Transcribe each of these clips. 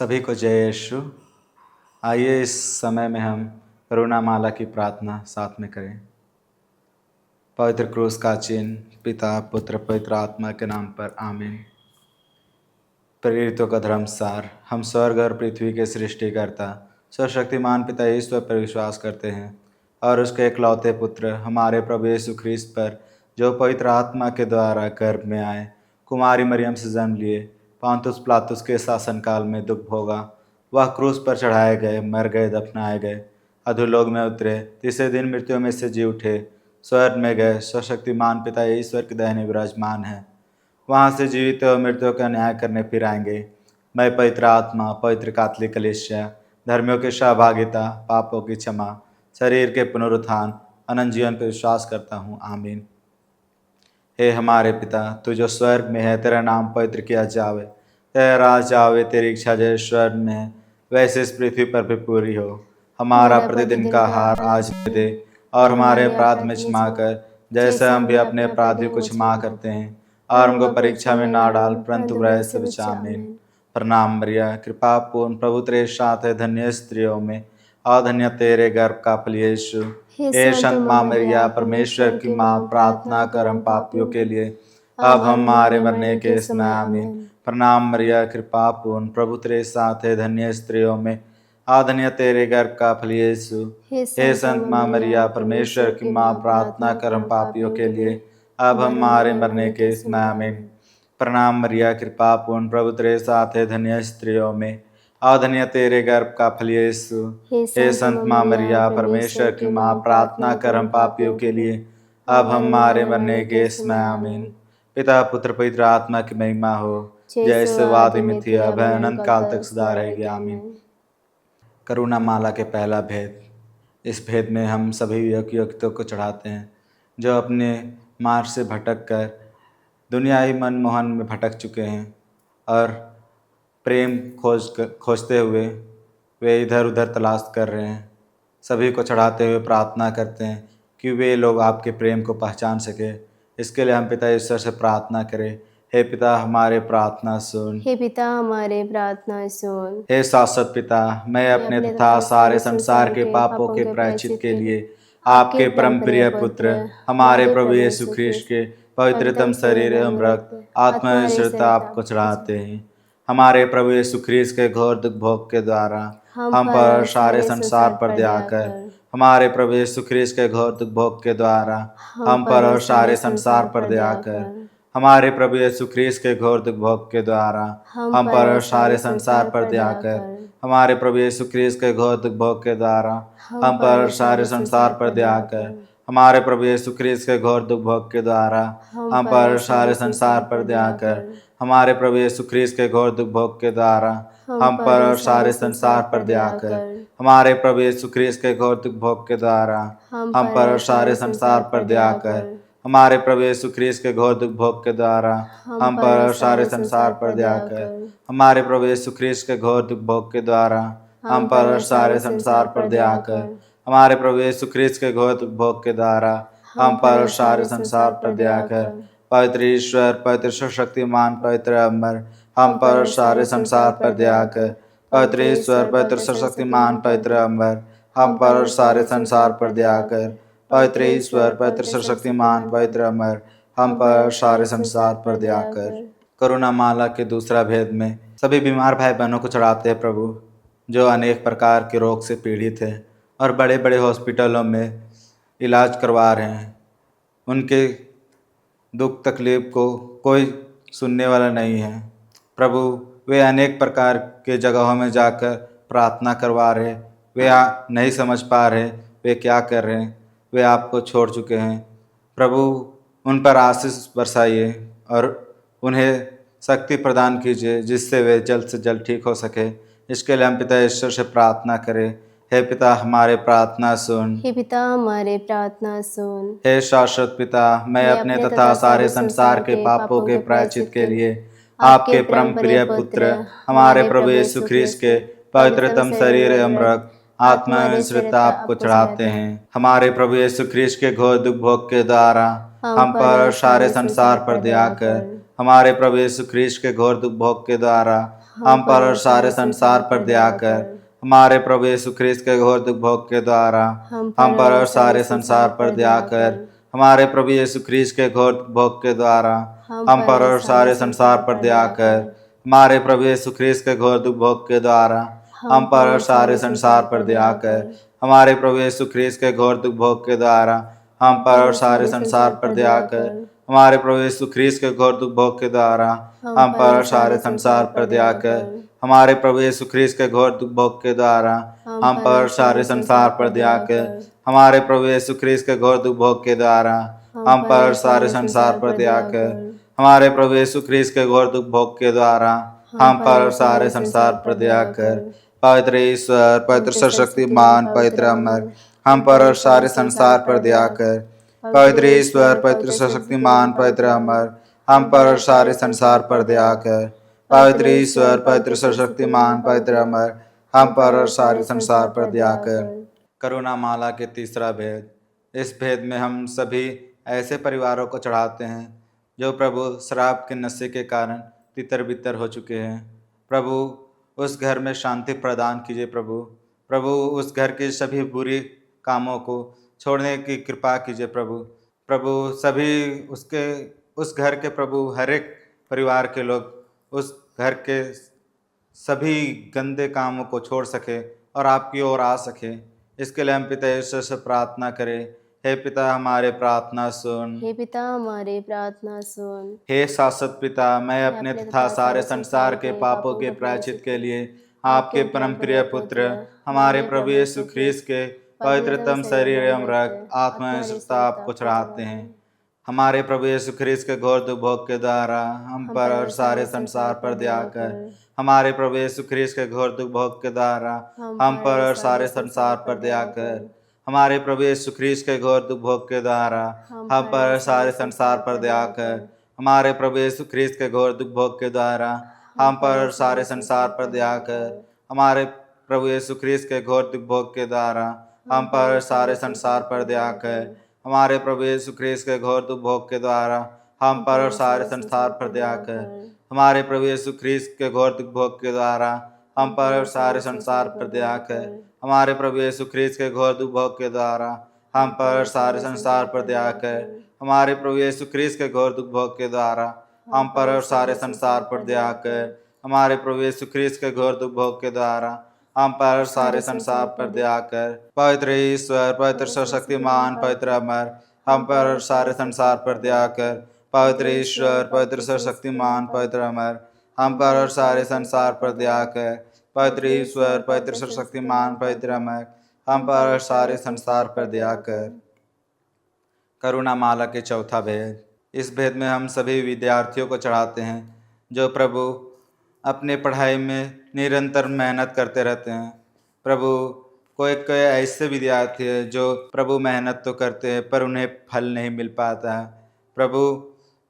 सभी को जय यीशु। आइए इस समय में हम करुणा माला की प्रार्थना साथ में करें। पवित्र क्रूस का चिन्ह, पिता पुत्र पवित्र आत्मा के नाम पर आमीन। प्रेरितों का धर्मसार। हम स्वर्ग और पृथ्वी के सृष्टिकर्ता सर्वशक्तिमान पिता ईश्वर पर विश्वास करते हैं और उसके इकलौते पुत्र हमारे प्रभु यीशु ख्रीस्त पर, जो पवित्र आत्मा के द्वारा गर्भ में आए, कुमारी मरियम से जन्म लिए, पांतुस पिलातुस के शासनकाल में दुख भोगा, वह क्रूस पर चढ़ाए गए, मर गए, दफनाए गए, अधोलोक में उतरे, तीसरे दिन मृत्यु में से जी उठे, स्वर्ग में गए, सर्वशक्तिमान पिता ईश्वर के दाहिने विराजमान है, वहाँ से जीवित और मृत्यु का न्याय करने फिर आएंगे। मैं पवित्र आत्मा, पवित्र कैथोलिक कलीसिया, धर्मियों की सहभागिता, पापों की क्षमा, शरीर के पुनरुत्थान, अनंत जीवन पर विश्वास करता हूँ। आमीन। हे हमारे पिता, तू जो स्वर्ग में है, तेरा नाम पवित्र किया जावे, तेरा राज आवे, तेरी इच्छा जैसे स्वर्ग में है वैसे इस पृथ्वी पर भी पूरी हो। हमारा प्रतिदिन का आहार आज हमें दे, और हमारे अपराध में क्षमा कर, जैसे हम भी अपने अपराधियों को क्षमा करते हैं, और हमको परीक्षा में ना डाल, परंतु बुराई से बचा। आमीन। प्रणाम मरिया, कृपा पूर्ण, प्रभु तेरे साथ है, धन्य स्त्रियों में और धन्य तेरे गर्भ का फल यीशु। हे संत माँ मरिया, परमेश्वर की माँ, प्रार्थना कर हम पापियों के लिए, अब हमारे मरने के समय। आमीन। प्रणाम मरिया, कृपा पूर्ण, प्रभु तेरे साथ है, धन्य स्त्रियों में और धन्य तेरे गर्भ का फल यीशु। हे संत माँ मरिया, परमेश्वर की माँ, प्रार्थना कर हम पापियों के लिए, अब हमारे मरने के समय। आमीन। प्रणाम मरिया, कृपा पूर्ण, प्रभु तेरे साथ है, धन्य स्त्रियों में और धन्य तेरे गर्भ का फल यीशु। हे संत माँ मरिया, परमेश्वर की माँ, प्रार्थना कर हम पापियों के लिए, अब हमारे मरने के समय। आमीन। पिता पुत्र पवित्र आत्मा की महिमा हो, जैसे वादी में थी, अब है, अनंत काल तक सदा रहेगी। आमीन। करुणा माला के पहला भेद। इस भेद में हम सभी योग्योक्तों को चढ़ाते हैं, जो अपने मार्ग से भटक कर दुनियाई मनमोहन में भटक चुके हैं और प्रेम खोजते हुए वे इधर उधर तलाश कर रहे हैं। सभी को चढ़ाते हुए प्रार्थना करते हैं कि वे लोग आपके प्रेम को पहचान सके। इसके लिए हम पिता ईश्वर से प्रार्थना करें, हे पिता हमारे प्रार्थना सुन। हे पिता हमारे प्रार्थना सुन। हे शाश्वत पिता, मैं अपने तथा सारे संसार के पापों के प्रायश्चित के लिए आपके परम प्रिय पुत्र हमारे प्रभु यीशु ख्रीस्त के पवित्रतम शरीर एवं रक्त आत्मा आपको चढ़ाते हैं। हमारे प्रभु यीशु ख्रीस्त के घोर दुख भोग के द्वारा हम पर सारे संसार पर दया कर। हमारे प्रभु यीशु ख्रीस्त के घोर दुख भोग के द्वारा हम पर और सारे संसार पर दया कर। हमारे प्रभु यीशु ख्रीस्त के घोर दुख भोग के द्वारा हम पर और सारे संसार पर दया कर। हमारे प्रभु यीशु ख्रीस्त के घोर दुख भोग के द्वारा हम पर और सारे संसार पर दया कर। हमारे प्रभु यीशु ख्रीस्त के घोर दुख भोग के द्वारा हम पर और सारे संसार पर दया कर। हमारे प्रभु यीशु ख्रीस्त के घोर दुख भोग के द्वारा हम पर और सारे संसार पर दया कर। हमारे प्रभु यीशु ख्रीस्त के घोर दुख भोग के द्वारा हम पर और सारे संसार पर दया कर। हमारे प्रभु यीशु ख्रीस्त के घोर दुख भोग के द्वारा हम पर और सारे संसार पर दया कर। हमारे प्रभु यीशु ख्रीस्त के घोर दुख भोग के द्वारा हम पर और सारे संसार पर दया कर। हमारे प्रभु यीशु ख्रीस्त के घोर दुख भोग के द्वारा हम पर और सारे संसार पर दया कर। पवित्र ईश्वर, पवित्र सर्वशक्तिमान, पवित्र अमर, हम पर और सारे संसार पर दया कर। पवित्र ईश्वर, पवित्र सर्वशक्तिमान, पवित्र अमर, हम पर और सारे संसार पर दया कर। पवित्र ईश्वर, पवित्र सर्वशक्तिमान, पवित्र अमर, हम पर और सारे संसार पर दया कर। करुणा माला के दूसरा भेद में सभी बीमार भाई बहनों को चढ़ाते हैं प्रभु, जो अनेक प्रकार के रोग से पीड़ित हैं और बड़े बड़े हॉस्पिटलों में इलाज करवा रहे हैं। उनके दुख तकलीफ को कोई सुनने वाला नहीं है। प्रभु, वे अनेक प्रकार के जगहों में जाकर प्रार्थना करवा रहे, वे नहीं समझ पा रहे वे क्या कर रहे हैं, वे आपको छोड़ चुके हैं। प्रभु, उन पर आशीष बरसाइए और उन्हें शक्ति प्रदान कीजिए, जिससे वे जल्द से जल्द ठीक हो सके। इसके लिए हम पिता ईश्वर से प्रार्थना करें, हे पिता हमारे प्रार्थना सुन। हे पिता हमारे प्रार्थना सुन। हे शाश्वत पिता, मैं अपने तथा सारे संसार के पापों के प्रायश्चित के लिए आपके परम प्रिय पुत्र हमारे प्रभु यीशु ख्रीस्त के पवित्रतम शरीर एवं रक्त आत्मा एवं आपको चढ़ाते हैं। हमारे प्रभु यीशु ख्रीस्त के घोर दुख भोग के द्वारा हम पर और सारे संसार पर दया कर। हमारे प्रभु यीशु ख्रीस्त के घोर दुख भोग के द्वारा हम पर और सारे संसार पर दया कर। हमारे प्रभु यीशु ख्रीस्त के घोर दुख भोग के द्वारा हम पर और सारे संसार पर दया कर। हमारे प्रभु यीशु ख्रीस्त के घोर दुख भोग के द्वारा हम पर और सारे संसार पर दया कर। हमारे प्रभु यीशु ख्रीस्त के घोर दुख भोग के द्वारा हम पर और सारे संसार पर दया कर। हमारे प्रभु यीशु ख्रीस्त के घोर दुख भोग के द्वारा हम पर और सारे संसार पर दया कर। हमारे प्रभु यीशु ख्रीस्त के घोर दुख भोग के द्वारा हम पर और सारे संसार पर दया कर। हमारे प्रभु यीशु ख्रीस्त के घोर दुख भोग के द्वारा हम पर और सारे संसार पर दया कर। हमारे प्रभु यीशु ख्रीस्त के घोर दुख भोग के द्वारा हम पर और सारे संसार पर दया कर। हमारे प्रभु यीशु ख्रीस्त के घोर दुख भोग के द्वारा हम पर और सारे संसार पर दया कर। पवित्र ईश्वर, पवित्र सर्वशक्तिमान, पवित्र अमर, हम पर और सारे संसार पर दया कर। पवित्र ईश्वर, पवित्र सर्वशक्तिमान, पवित्र अमर, हम पर और सारे संसार पर दया कर। पवित्र ईश्वर, पवित्र सर्वशक्तिमान, पवित्र अमर, हम पर और सारे संसार पर दया कर। करुणा माला के तीसरा भेद। इस भेद में हम सभी ऐसे परिवारों को चढ़ाते हैं जो प्रभु शराब के नशे के कारण तितर बितर हो चुके हैं। प्रभु उस घर में शांति प्रदान कीजिए। प्रभु उस घर के सभी बुरी कामों को छोड़ने की कृपा कीजिए। प्रभु सभी उस घर के प्रभु हर एक परिवार के लोग उस घर के सभी गंदे कामों को छोड़ सके और आपकी ओर आ सके। इसके लिए हम पिता यीशु से प्रार्थना करें। हे पिता, हमारे प्रार्थना सुन। हे पिता, हमारे प्रार्थना सुन। हे शाश्वत पिता, मैं अपने तथा सारे संसार के पापों के प्रायश्चित के लिए आपके परम प्रिय पुत्र हमारे प्रभु यीशु ख्रीस्त के पवित्रतम शरीर एवं रक्त आत्मा आपको चढ़ाते हैं। हमारे प्रभु यीशु ख्रीस्त के घोर दुख भोग के द्वारा हम पर और सारे संसार पर दया कर। हमारे प्रभु यीशु ख्रीस्त के घोर दुख भोग के द्वारा हम पर और सारे संसार पर दया कर। हमारे प्रभु यीशु ख्रीस्त के घोर दुख भोग के द्वारा हम पर और सारे संसार पर दया कर। हमारे प्रभु यीशु ख्रीस्त के घोर दुख भोग के द्वारा हम पर और सारे संसार पर दया कर। हमारे प्रभु यीशु ख्रीस्त के घोर दुख भोग के द्वारा हम पर और सारे संसार पर दया कर। हमारे प्रभु यीशु ख्रीस्त के घोर दुख भोग के द्वारा हम पर और सारे संसार पर दया कर। हमारे प्रभु यीशु ख्रीस्त के घोर दुख भोग के द्वारा हम पर और सारे संसार पर दया कर। हमारे प्रभु यीशु ख्रीस्त के घोर दुख भोग के द्वारा हम पर और सारे संसार पर दया कर। हमारे प्रभु यीशु ख्रीस्त के घोर दुख भोग के द्वारा हम पर और सारे संसार पर दया कर। हमारे प्रभु यीशु ख्रीस्त के घोर दुख भोग के द्वारा हम पर और सारे संसार पर दया कर। पवित्र ईश्वर, पवित्र सर्वशक्तिमान, पवित्र अमर, हम पर और सारे संसार पर दया कर। पवित्र ईश्वर, पवित्र सर्वशक्तिमान, पवित्र अमर, हम पर और सारे संसार पर दया कर। पवित्र ईश्वर, पवित्र सर्वशक्तिमान, पवित्र अमर, हम पर और सारे संसार पर दया कर। करुणा माला के चौथा भेद। इस भेद में हम सभी विद्यार्थियों को चढ़ाते हैं जो प्रभु अपने पढ़ाई में निरंतर मेहनत करते रहते हैं। प्रभु कोई ऐसे विद्यार्थी है जो प्रभु मेहनत तो करते हैं पर उन्हें फल नहीं मिल पाता है। प्रभु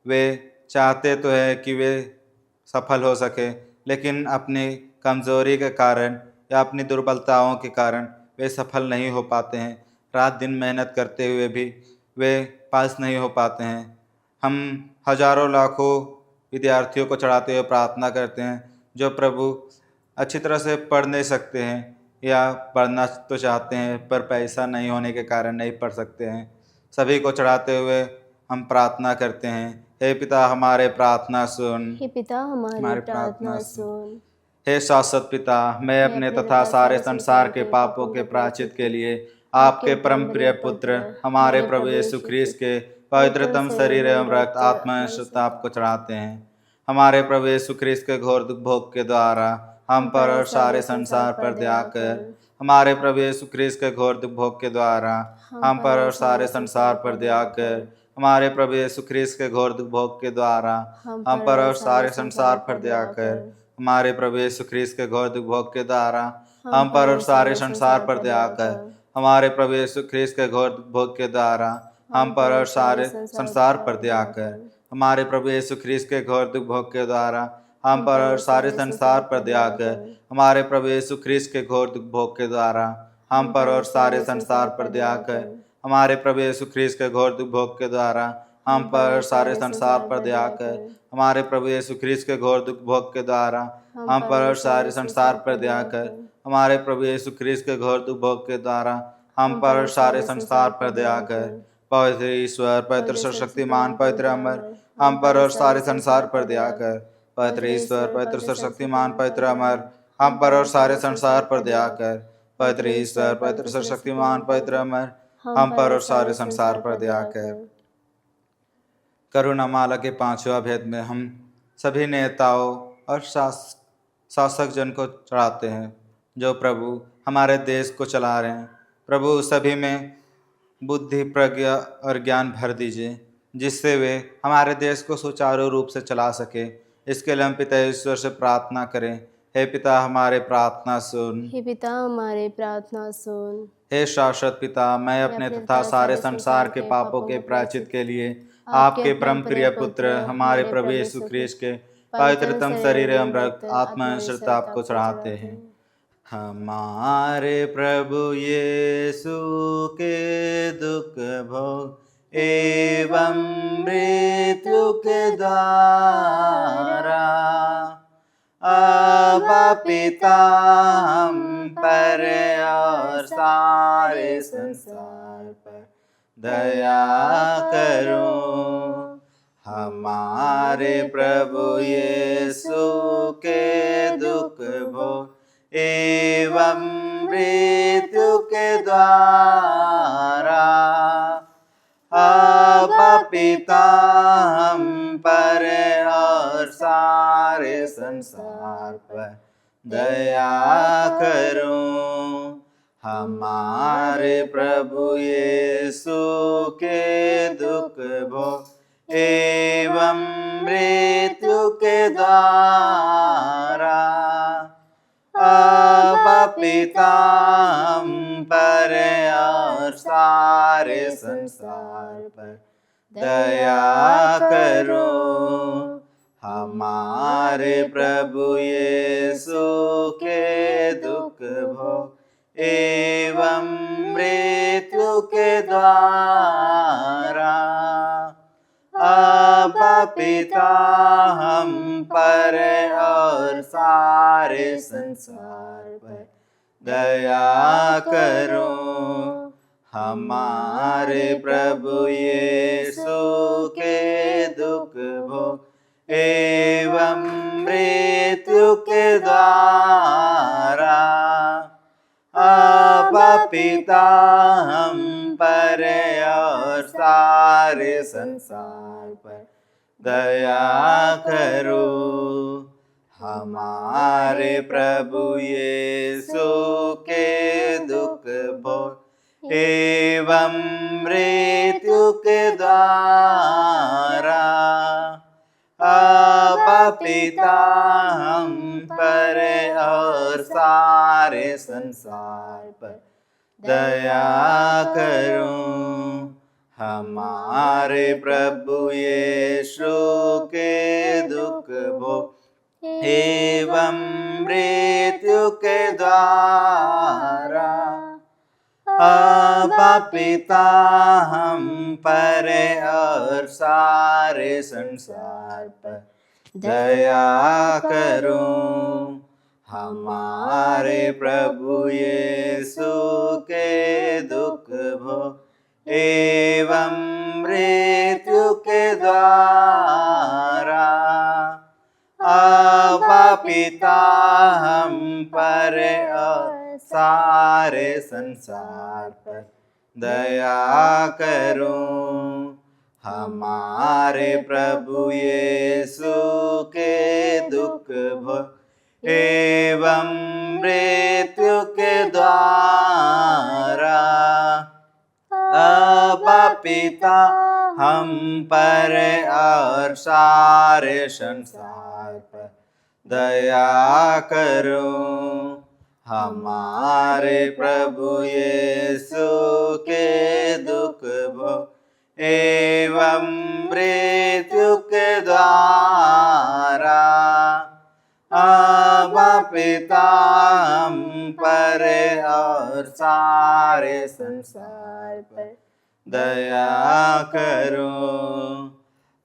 वे चाहते तो है कि वे सफल हो सके, लेकिन अपनी कमज़ोरी के कारण या अपनी दुर्बलताओं के कारण वे सफल नहीं हो पाते हैं। रात दिन मेहनत करते हुए भी वे पास नहीं हो पाते हैं। हम हजारों लाखों विद्यार्थियों को चढ़ाते हुए प्रार्थना करते हैं जो प्रभु अच्छी तरह से पढ़ नहीं सकते हैं या पढ़ना तो चाहते हैं पर पैसा नहीं होने के कारण नहीं पढ़ सकते हैं। सभी को चढ़ाते हुए हम प्रार्थना करते हैं। हे पिता, हमारे प्रार्थना सुन। हे पिता, हमारी प्रार्थना सुन। हे शाश्वत पिता, मैं अपने तथा सारे संसार के पापों के प्रायश्चित के लिए आपके परम प्रिय पुत्र हमारे प्रभु यीशु ख्रीस्त के पवित्रतम शरीर एवं रक्त आत्मा आपको चढ़ाते हैं। हमारे प्रभु यीशु ख्रीस्त के घोर दुख भोग के द्वारा हम पर और सारे संसार पर दया कर। हमारे प्रभु यीशु ख्रीस्त के घोर दुख भोग के द्वारा हम पर और सारे संसार पर दया कर। हमारे प्रभु यीशु ख्रीस्त के घोर दुख भोग के द्वारा हम पर और सारे संसार पर दया कर। हमारे प्रभु यीशु ख्रीस्त के घोर दुख भोग के द्वारा हम पर और सारे संसार पर दया कर। हमारे प्रभु यीशु ख्रीस्त के घोर दुख भोग के द्वारा हम पर और सारे संसार पर दया कर। हमारे प्रभु यीशु ख्रीस्त के घोर दुख भोग के द्वारा हम पर और सारे संसार पर दया कर। हमारे प्रभु यीशु ख्रीस्त के घोर दुख भोग के द्वारा हम पर और सारे संसार पर दया कर। हमारे प्रभु यीशु ख्रीस्त के घोर दुख भोग के द्वारा हम पर और सारे संसार पर दया कर। हमारे प्रभु यीशु ख्रीस्त के घोर दुख भोग के द्वारा हम पर और सारे संसार पर दया कर। हमारे प्रभु यीशु ख्रीस्त के घोर दुख भोग के द्वारा हम पर और सारे संसार पर दया कर। पवित्र ईश्वर, पवित्र सर्वशक्तिमान, पवित्र अमर, हम पर और सारे संसार पर दया कर। पवित्र ईश्वर, पवित्र सर्वशक्तिमान, पवित्र अमर, हम पर और सारे संसार पर दया कर। पवित्र ईश्वर, पवित्र सर्वशक्तिमान, पवित्र अमर, हम पर और सारे संसार पर दया कर। करुणामाला के पांचवा भेद में हम सभी नेताओं और शासक जन को चढ़ाते हैं जो प्रभु हमारे देश को चला रहे हैं। प्रभु सभी में बुद्धि, प्रज्ञा और ज्ञान भर दीजिए जिससे वे हमारे देश को सुचारू रूप से चला सके। इसके लिए हम पिता ईश्वर से प्रार्थना करें। हे पिता, हमारे प्रार्थना सुन। हे पिता, हमारे प्रार्थना सुन। हे शाश्वत पिता, मैं अपने तथा सारे संसार के पापों के प्रायश्चित के लिए आपके परम प्रिय पुत्र हमारे प्रभु यीशु ख्रीस्त के पवित्रतम शरीर एवं रक्त आत्मा श्रद्धा आपको चढ़ाते हैं। हमारे प्रभु यीशु के दुख भोग एवं मृत्यु के द्वारा अब पिता हम पर और सारे संसार पर दया करो। हमारे प्रभु यीशु के दुख भोग एवं मृत्यु के द्वारा अब पिता हम पर और सारे संसार पर दया करो। हमारे प्रभु यीशु के दुख भोग एवं मृत्यु के द्वारा अब पिता हम पर और सारे संसार पर दया करो। हमारे प्रभु यीशु के दुख भोग एवं मृत्यु के द्वारा अब पिता हम पर और सारे संसार पर दया करो। हमारे प्रभु यीशु के दुख भोग एवं मृत्यु के द्वारा अब पिता हम पर और सारे संसार पर दया करो। हमारे प्रभु यीशु के दुख भोग एवं मृत्यु के द्वारा अब पिता हम पर और सारे संसार पर दया करो। हमारे प्रभु यीशु के दुख भोग एवं मृत्यु के द्वारा अब पिता हम पर और सारे संसार पर दया करो। हमारे प्रभु यीशु के दुख भोग एवं मृत्यु के द्वारा अब पिता हम पर और सारे संसार पर दया करो। हमारे प्रभु यीशु के दुख भोग एवं मृत्यु के द्वारा अब पिता हम पर और सारे संसार पर दया करो। हमारे प्रभु यीशु के दुख भोग एवं मृत्यु के द्वारा अब पिता हम पर और सारे संसार पर दया करो।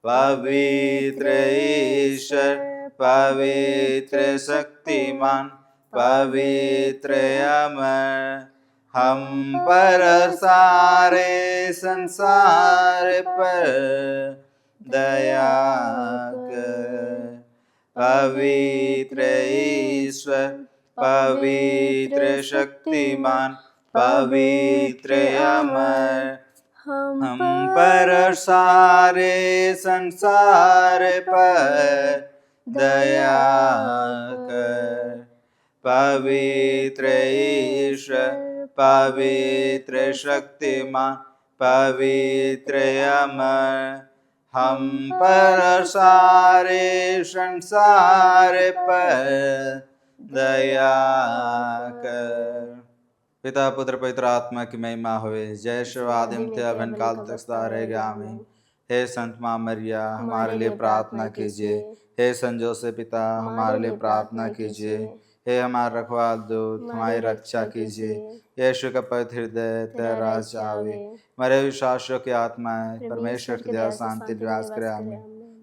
पवित्र ईश्वर, पवित्र शक्तिमान, पवित्र अमर, हम पर और सारे संसार पर दया कर। पवित्र ईश्वर, पवित्र शक्तिमान, पवित्र अमर, हम पर और सारे संसार पर दया कर। पवित्र ईश्वर, पवित्र शक्तिमान, पवित्र अमर, हम पर और सारे संसार पर दया कर। पिता पुत्र पवित्र आत्मा की महिमा होवे, जय शिवादिम थे अवन काल तक सदा रहेगा, आमीन। हे संत माँ मरिया, हमारे लिए प्रार्थना कीजिए। हे संजो से पिता, हमारे लिए प्रार्थना कीजिए। हे हमारे रखवाल दूत, हमारी रक्षा कीजिए। यीशु का पवित्र हृदय तेरा आवे, मरे विश्वासियों की आत्माएं परमेश्वर की दया शांति निवास करे, आमीन।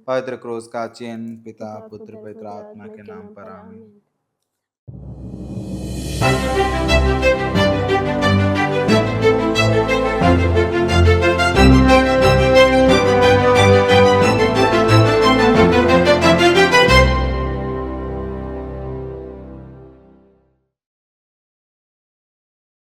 पवित्र क्रूस का चिन्ह, पिता पुत्र पवित्र आत्मा के नाम पर, आमीन।